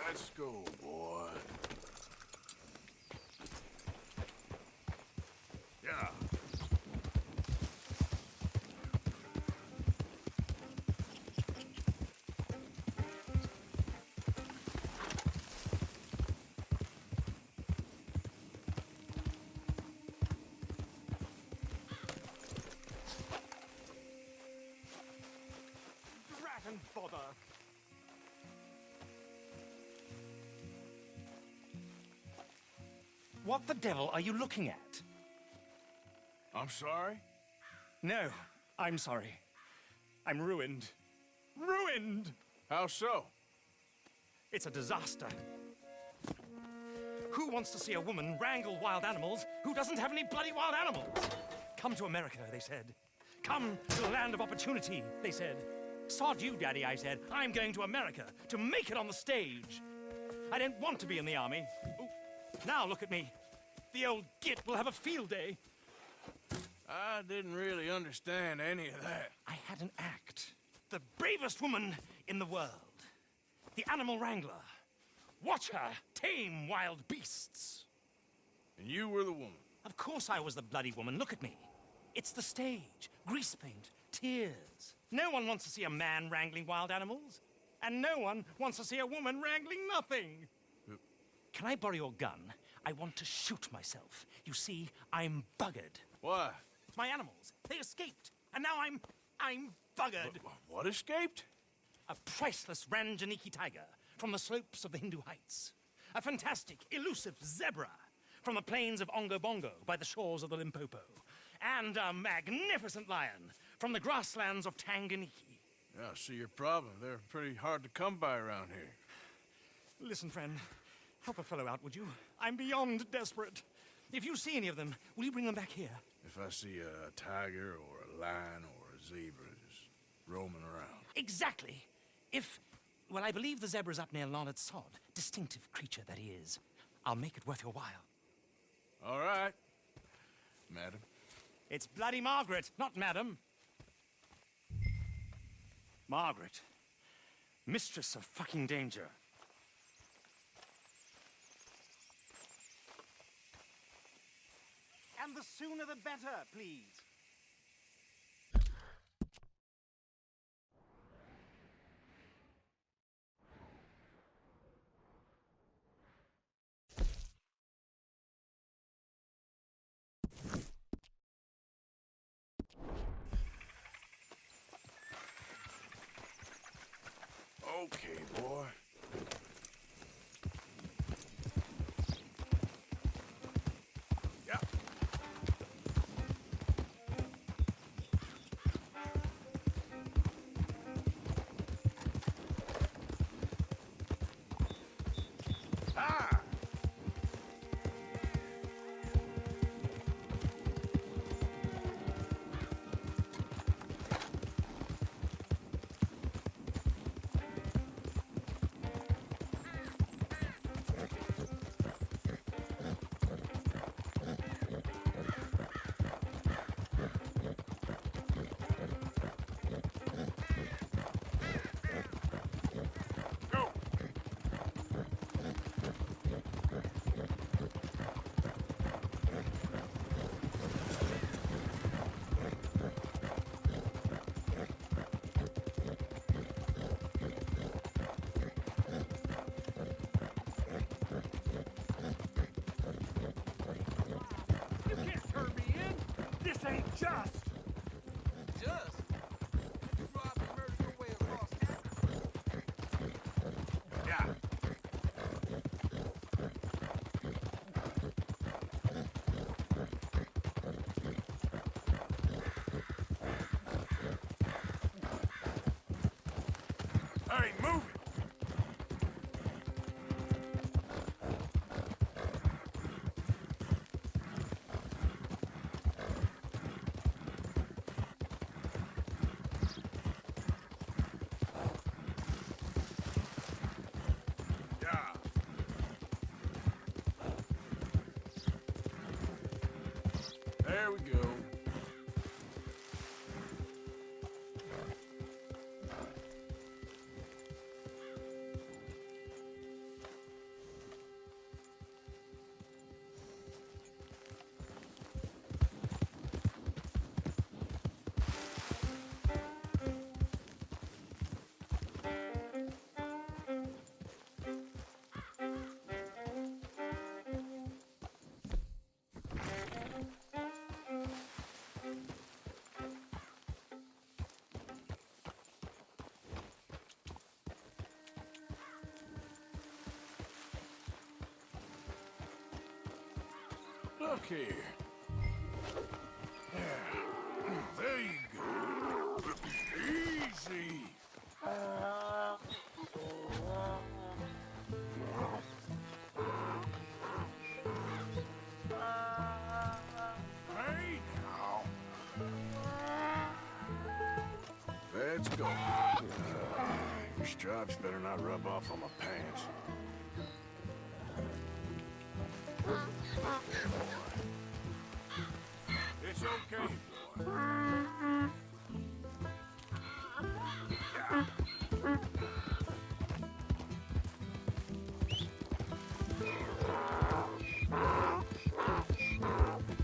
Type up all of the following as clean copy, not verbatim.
Let's go, boy. Yeah. Rat and bother. What the devil are you looking at? I'm sorry? No, I'm sorry. I'm ruined. Ruined! How so? It's a disaster. Who wants to see a woman wrangle wild animals who doesn't have any bloody wild animals? Come to America, they said. Come to the land of opportunity, they said. Sod you, Daddy, I said. I'm going to America to make it on the stage. I don't want to be in the army. Ooh. Now look at me. The old git will have a field day. I didn't really understand any of that. I had an act. The bravest woman in the world. The animal wrangler. Watch her tame wild beasts. And you were the woman. Of course I was the bloody woman. Look at me. It's the stage. Grease paint. Tears. No one wants to see a man wrangling wild animals. And no one wants to see a woman wrangling nothing. Can I borrow your gun? I want to shoot myself. You see, I'm buggered. Why? My animals, they escaped. And now I'm buggered. What escaped? A priceless Ranjaniki tiger from the slopes of the Hindu Heights. A fantastic, elusive zebra from the plains of Ongo Bongo by the shores of the Limpopo. And a magnificent lion from the grasslands of Tanganyika. Yeah, I see your problem. They're pretty hard to come by around here. Listen, friend, help a fellow out, would you? I'm beyond desperate. If you see any of them, will you bring them back here? If I see a tiger or a lion or a zebra just roaming around. Exactly. Well, I believe the zebra's up near Larned Sod. Distinctive creature that he is. I'll make it worth your while. All right, madam. It's bloody Margaret, not madam. Margaret. Mistress of fucking danger. And the sooner the better, please. Okay, boy. Yeah. Ah! Just! Just? You robbed and murdered your way across town. Yeah. I ain't moving. Look here. Yeah. There you go. Easy. Hey, now. Let's go. Your stripes better not rub off on my pants. It's okay, boy.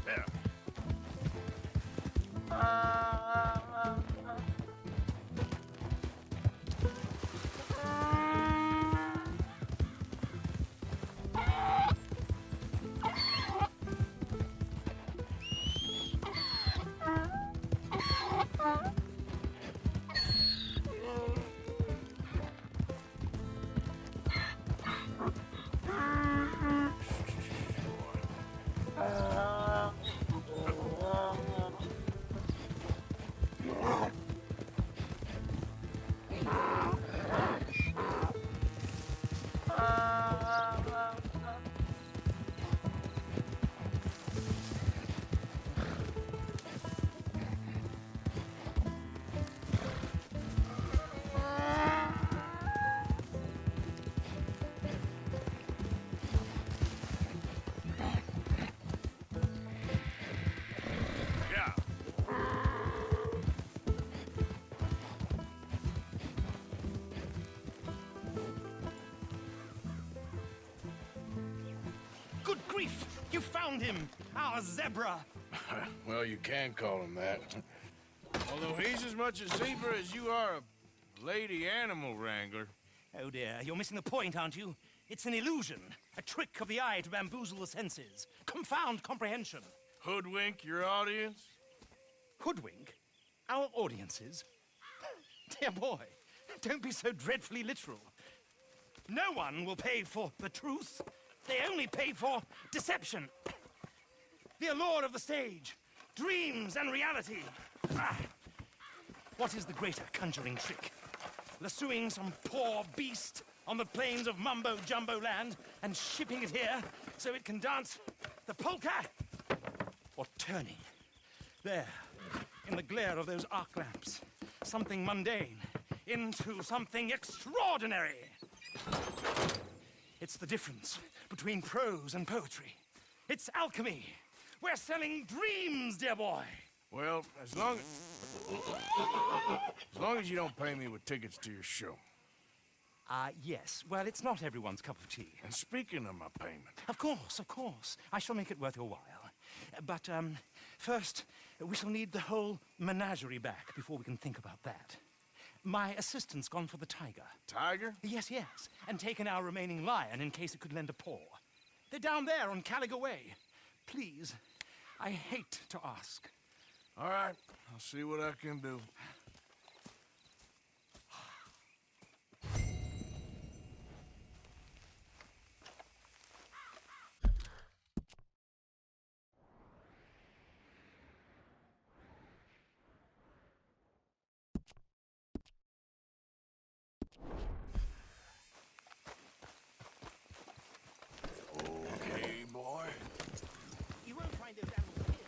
There. Good grief! You found him! Our zebra! Well, you can call him that. Although he's as much a zebra as you are a lady animal wrangler. Oh dear, you're missing the point, aren't you? It's an illusion, a trick of the eye to bamboozle the senses, confound comprehension. Hoodwink your audience? Hoodwink? Our audiences? Dear boy, don't be so dreadfully literal. No one will pay for the truth. They only pay for deception. The allure of the stage, dreams and reality. Ah. What is the greater conjuring trick? Lassoing some poor beast on the plains of mumbo-jumbo land and shipping it here so it can dance the polka? Or turning, there, in the glare of those arc lamps, something mundane into something extraordinary? It's the difference between prose and poetry. It's alchemy. We're selling dreams, dear boy. Well, as long as you don't pay me with tickets to your show. Yes. Well, it's not everyone's cup of tea. And speaking of my payment, Of course. I shall make it worth your while. But, first, we shall need the whole menagerie back before we can think about that. My assistant's gone for the tiger. Tiger? Yes, and taken our remaining lion in case it could lend a paw. They're down there on Caligo Way. Please, I hate to ask. All right, I'll see what I can do. Okay, boy. You won't find those animals here.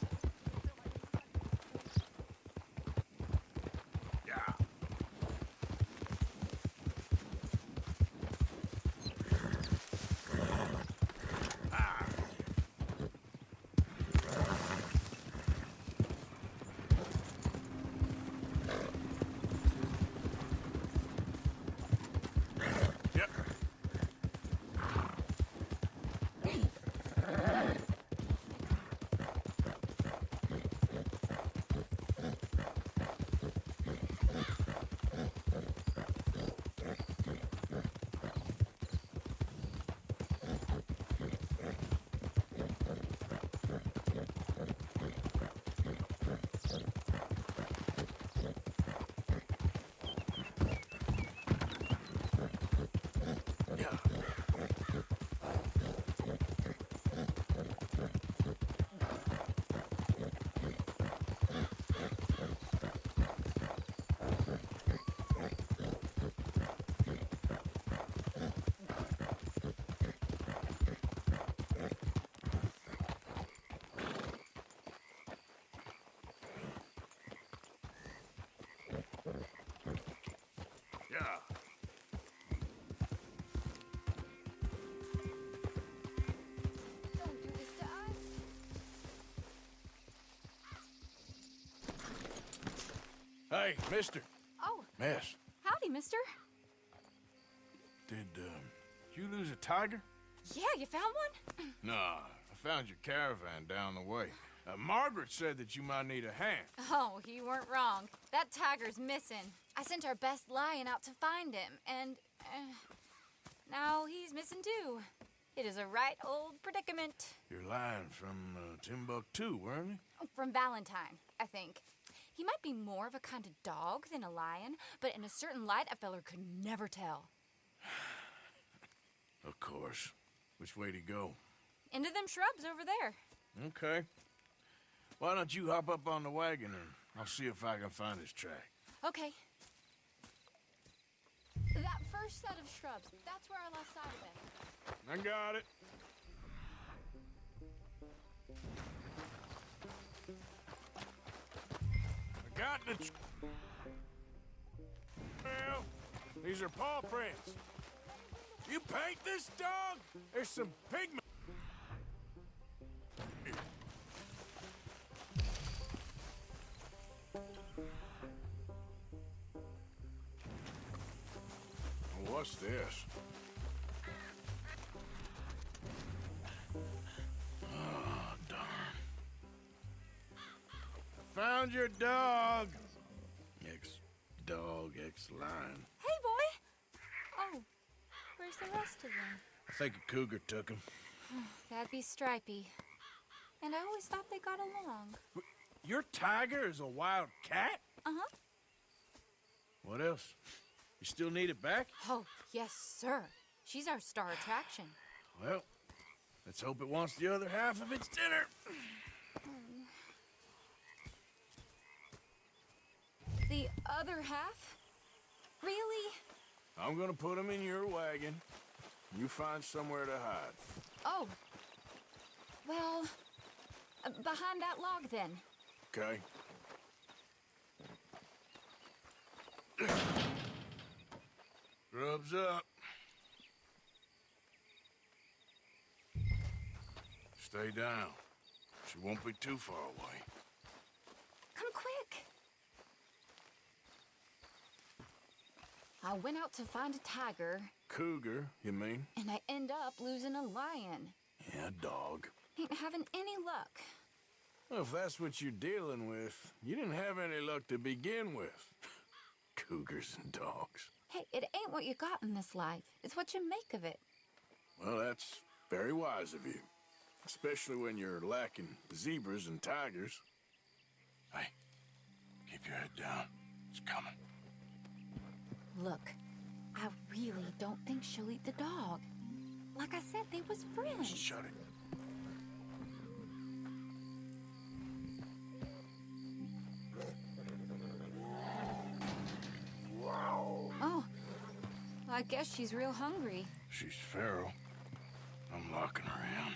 Hey, mister. Oh, Miss, howdy, mister. did you lose a tiger? Yeah, you found one? Nah, I found your caravan down the way. Margaret said that you might need a hand. Oh, you weren't wrong. That tiger's missing. I sent our best lion out to find him, and now he's missing too. It is a right old predicament. You're lying from Timbuktu, weren't you? From Valentine, I think. He might be more of a kind of dog than a lion, but in a certain light, a feller could never tell. Of course. Which way to go? Into them shrubs over there. Okay. Why don't you hop up on the wagon and I'll see if I can find his track. Okay. That first set of shrubs, that's where I lost sight of him. I got it. I got the... Well, these are paw prints. You paint this dog? There's some pigment. What's this? Oh, darn. I found your dog. Ex-dog, ex-lion. Hey, boy! Oh, where's the rest of them? I think a cougar took him. That'd be Stripey. And I always thought they got along. Your tiger is a wild cat? Uh-huh. What else? You still need it back? Oh, yes, sir. She's our star attraction. Well, let's hope it wants the other half of its dinner. The other half? Really? I'm gonna put him in your wagon. You find somewhere to hide. Oh. Well, behind that log, then. Okay? Grub's up. Stay down. She won't be too far away. Come quick. I went out to find a tiger, Cougar, you mean? and I end up losing a lion. Yeah, dog. Ain't having any luck. Well, if that's what you're dealing with, you didn't have any luck to begin with. Cougars and dogs. Hey, it ain't what you got in this life. It's what you make of it. Well, that's very wise of you. Especially when you're lacking zebras and tigers. Hey, keep your head down. It's coming. Look, I really don't think she'll eat the dog. Like I said, they was friends. Shut it. Oh, I guess she's real hungry. She's feral. I'm locking her in.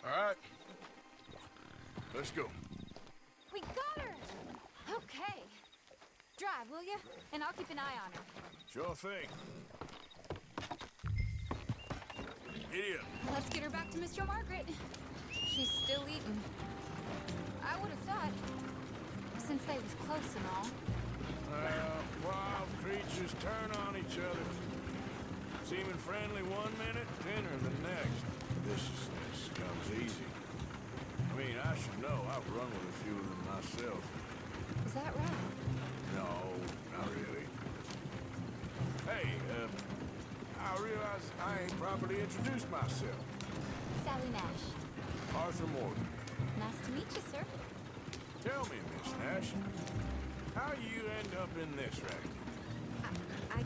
All right. Let's go. We got her! Okay. Drive, will you? And I'll keep an eye on her. Sure thing. Idiot. Let's get her back to Mr. Margaret. She's still eating. I would have thought, since they was close and all. Wild creatures turn on each other. Seeming friendly one minute, dinner the next. Viciousness comes easy. I mean, I should know. I've run with a few of them myself. Is that right? No, not really. Hey, I realize I ain't properly introduced myself. Sally Nash. Arthur Morgan. Nice to meet you, sir. Tell me, Miss Nash, how you end up in this racket? I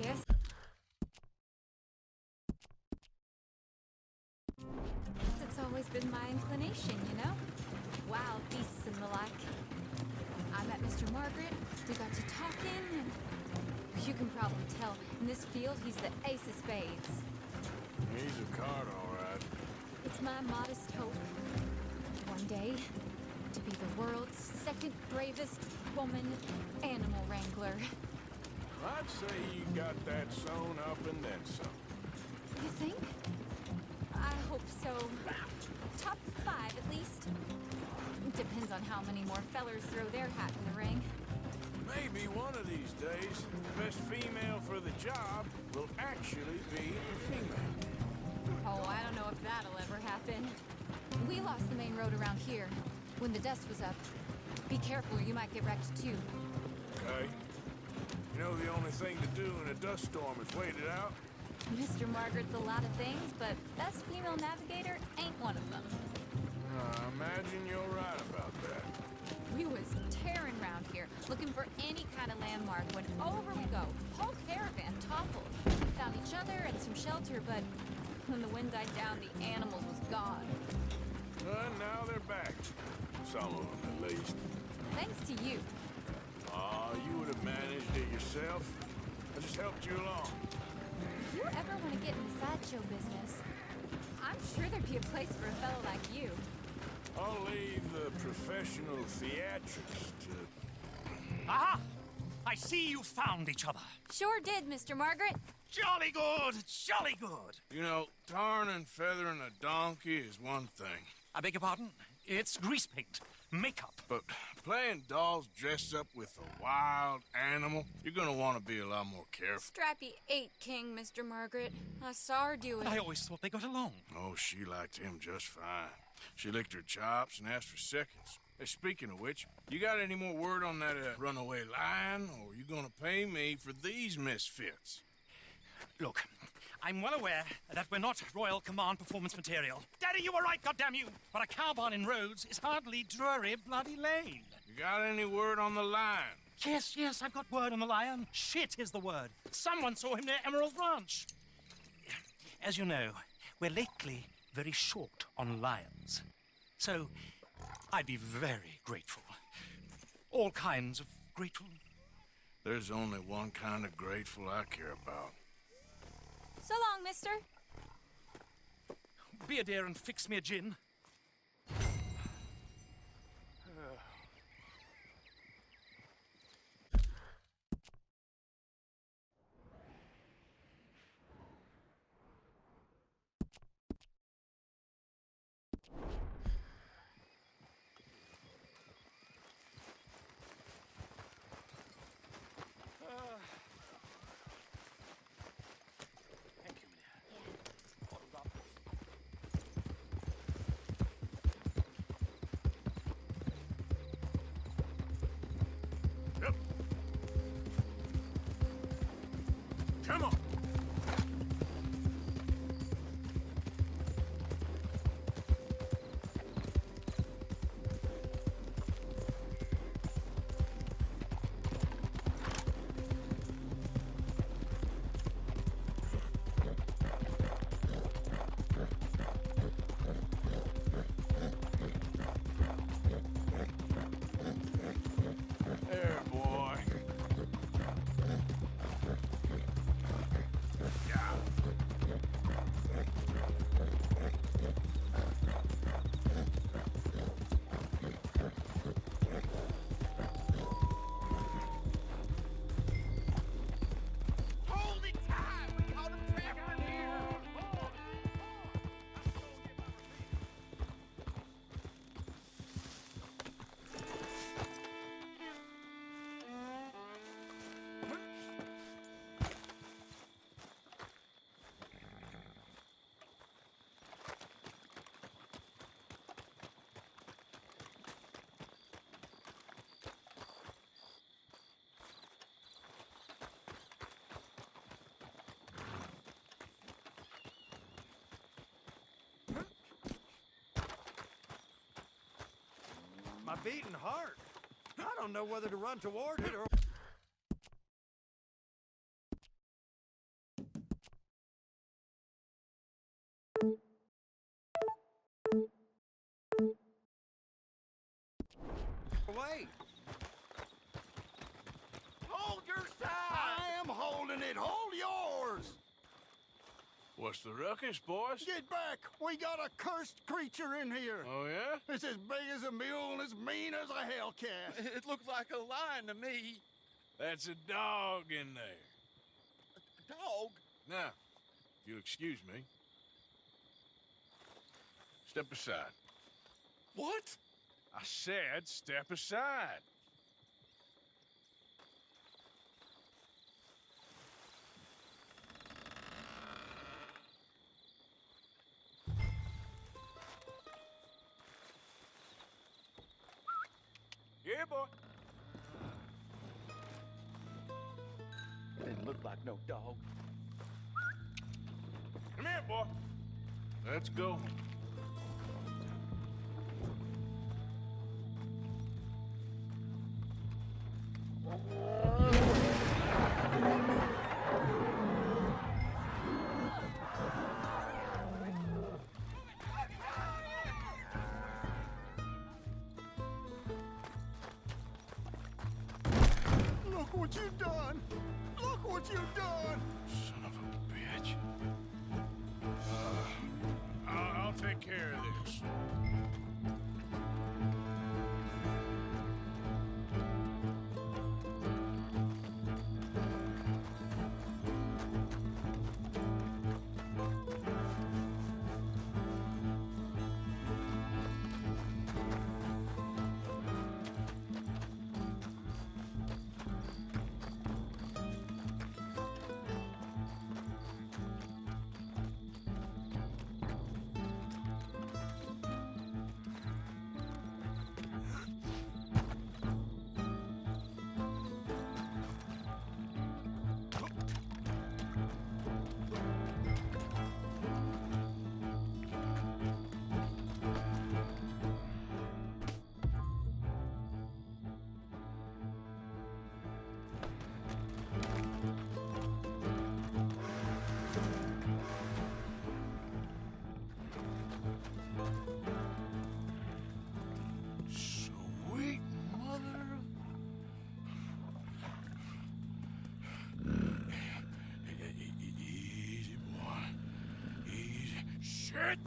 guess... It's always been my inclination, you know? Wild beasts and the like. I met Mr. Margaret, we got to talking, and you can probably tell, in this field, he's the ace of spades. He's a card, all right. It's my modest hope, one day, to be the world's second bravest woman animal wrangler. I'd say you got that sewn up and then some. You think? I hope so. Top 5, at least. Depends on how many more fellers throw their hat in the ring. Maybe one of these days, the best female for the job will actually be a female. Oh, I don't know if that'll ever happen. We lost the main road around here when the dust was up. Be careful, or you might get wrecked too. Okay? You know the only thing to do in a dust storm is wait it out? Mr. Margaret's a lot of things, but best female navigator ain't one of them. I imagine you're right about that. We was tearing around here, looking for any kind of landmark when over we go. Whole caravan toppled. Found each other and some shelter, but when the wind died down, the animals was gone. And now they're back. Some of them, at least. Thanks to you. Aw, you would have managed it yourself. I just helped you along. If you ever want to get in the sideshow business, I'm sure there'd be a place for a fellow like you. I'll leave the professional theatrics to... Aha! I see you found each other. Sure did, Mr. Margaret. Jolly good, jolly good. You know, tarring and feathering a donkey is one thing. I beg your pardon? It's grease paint, makeup. But playing dolls dressed up with a wild animal, you're gonna want to be a lot more careful. Strappy ate King, Mr. Margaret. I saw her do it. I always thought they got along. Oh, she liked him just fine. She licked her chops and asked for seconds. Hey, speaking of which, you got any more word on that runaway lion, or are you gonna pay me for these misfits? Look, I'm well aware that we're not Royal Command performance material. Daddy, you were right, goddamn you! But a cow barn in Rhodes is hardly Drury Bloody Lane. You got any word on the lion? Yes, I've got word on the lion. Shit is the word. Someone saw him near Emerald Ranch. As you know, we're lately very short on lions. So, I'd be very grateful. All kinds of grateful. There's only one kind of grateful I care about. So long, mister. Be a dear and fix me a gin. Yep. Come on. There, boy. Yeah. Hold it tight! We caught him trapped in here! My beating heart. I don't know whether to run toward it or... Wait. Hold your side! I am holding it. Hold yours. What's the ruckus, boys? Get back! We got a cursed creature in here. Oh, yeah? It's as big as a mule and as mean as a hellcat. It looks like a lion to me. That's a dog in there. A dog? Now, if you'll excuse me. Step aside. What? I said step aside. Yeah, boy. Didn't look like no dog. Come here, boy. Let's go. Look what you've done! Look what you've done! Son of a bitch. I'll take care of this. Sweet mother of... Easy, boy. Easy. Shit!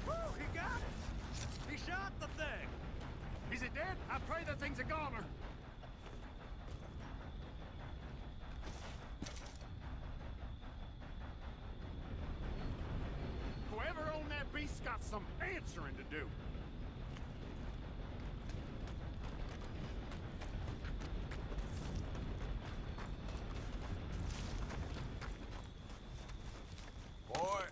Whew, he got it! He shot the thing! Is it dead? I pray the thing's a goner. Whoever owned that beast's got some answering to do. Boy.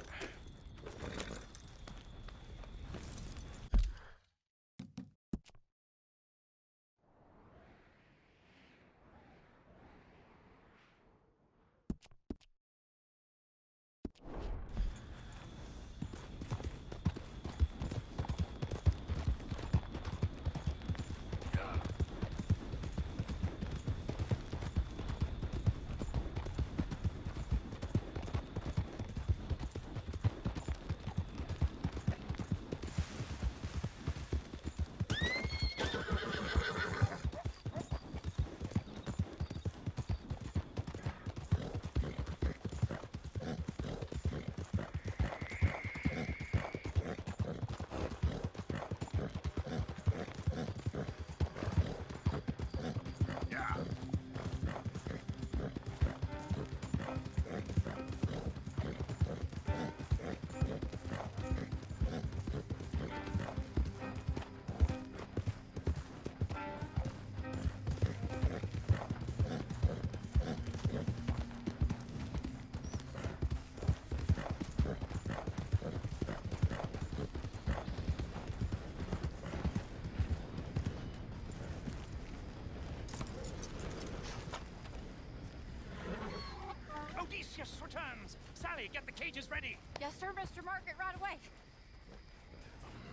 Sally, get the cages ready. Yes, sir, Mr. Market, right away.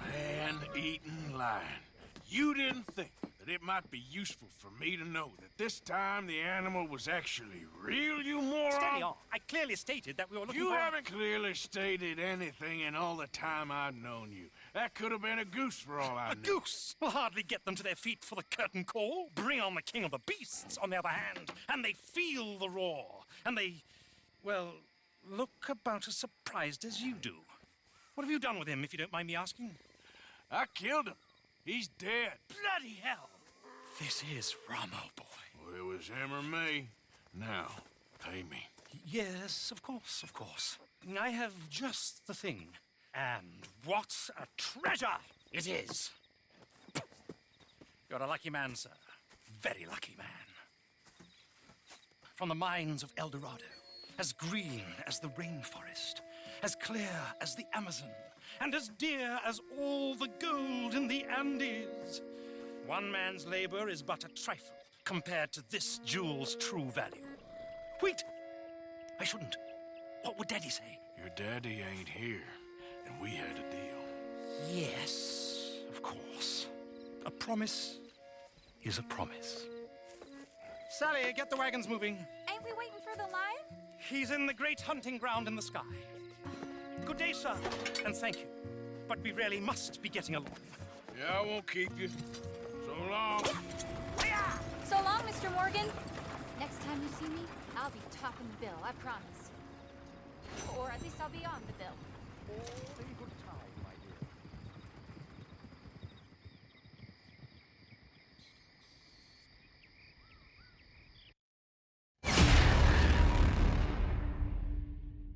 Man-eating lion. You didn't think that it might be useful for me to know that this time the animal was actually real, you moron? Steady on. I clearly stated that we were looking You for... haven't clearly stated anything in all the time I've known you. That could have been a goose for all I A knew. goose will hardly get them to their feet for the curtain call. Bring on the king of the beasts, on the other hand, and they feel the roar. And they, well, look about as surprised as you do. What have you done with him, if you don't mind me asking? I killed him. He's dead. Bloody hell! This is Ramo, boy. Well, it was him or me. Now, pay me. Yes, of course, of course. I have just the thing. And what a treasure it is! You're a lucky man, sir. Very lucky man. From the mines of El Dorado, as green as the rainforest, as clear as the Amazon, and as dear as all the gold in the Andes. One man's labor is but a trifle compared to this jewel's true value. Wait! I shouldn't. What would Daddy say? Your daddy ain't here, and we had a deal. Yes, of course. A promise is a promise. Sally, get the wagons moving. Ain't we waiting for the lion? He's in the great hunting ground in the sky. Good day, sir, and thank you. But we really must be getting along. Yeah, I won't keep you. So long. So long, Mr. Morgan. Next time you see me, I'll be topping the bill, I promise. Or at least I'll be on the bill.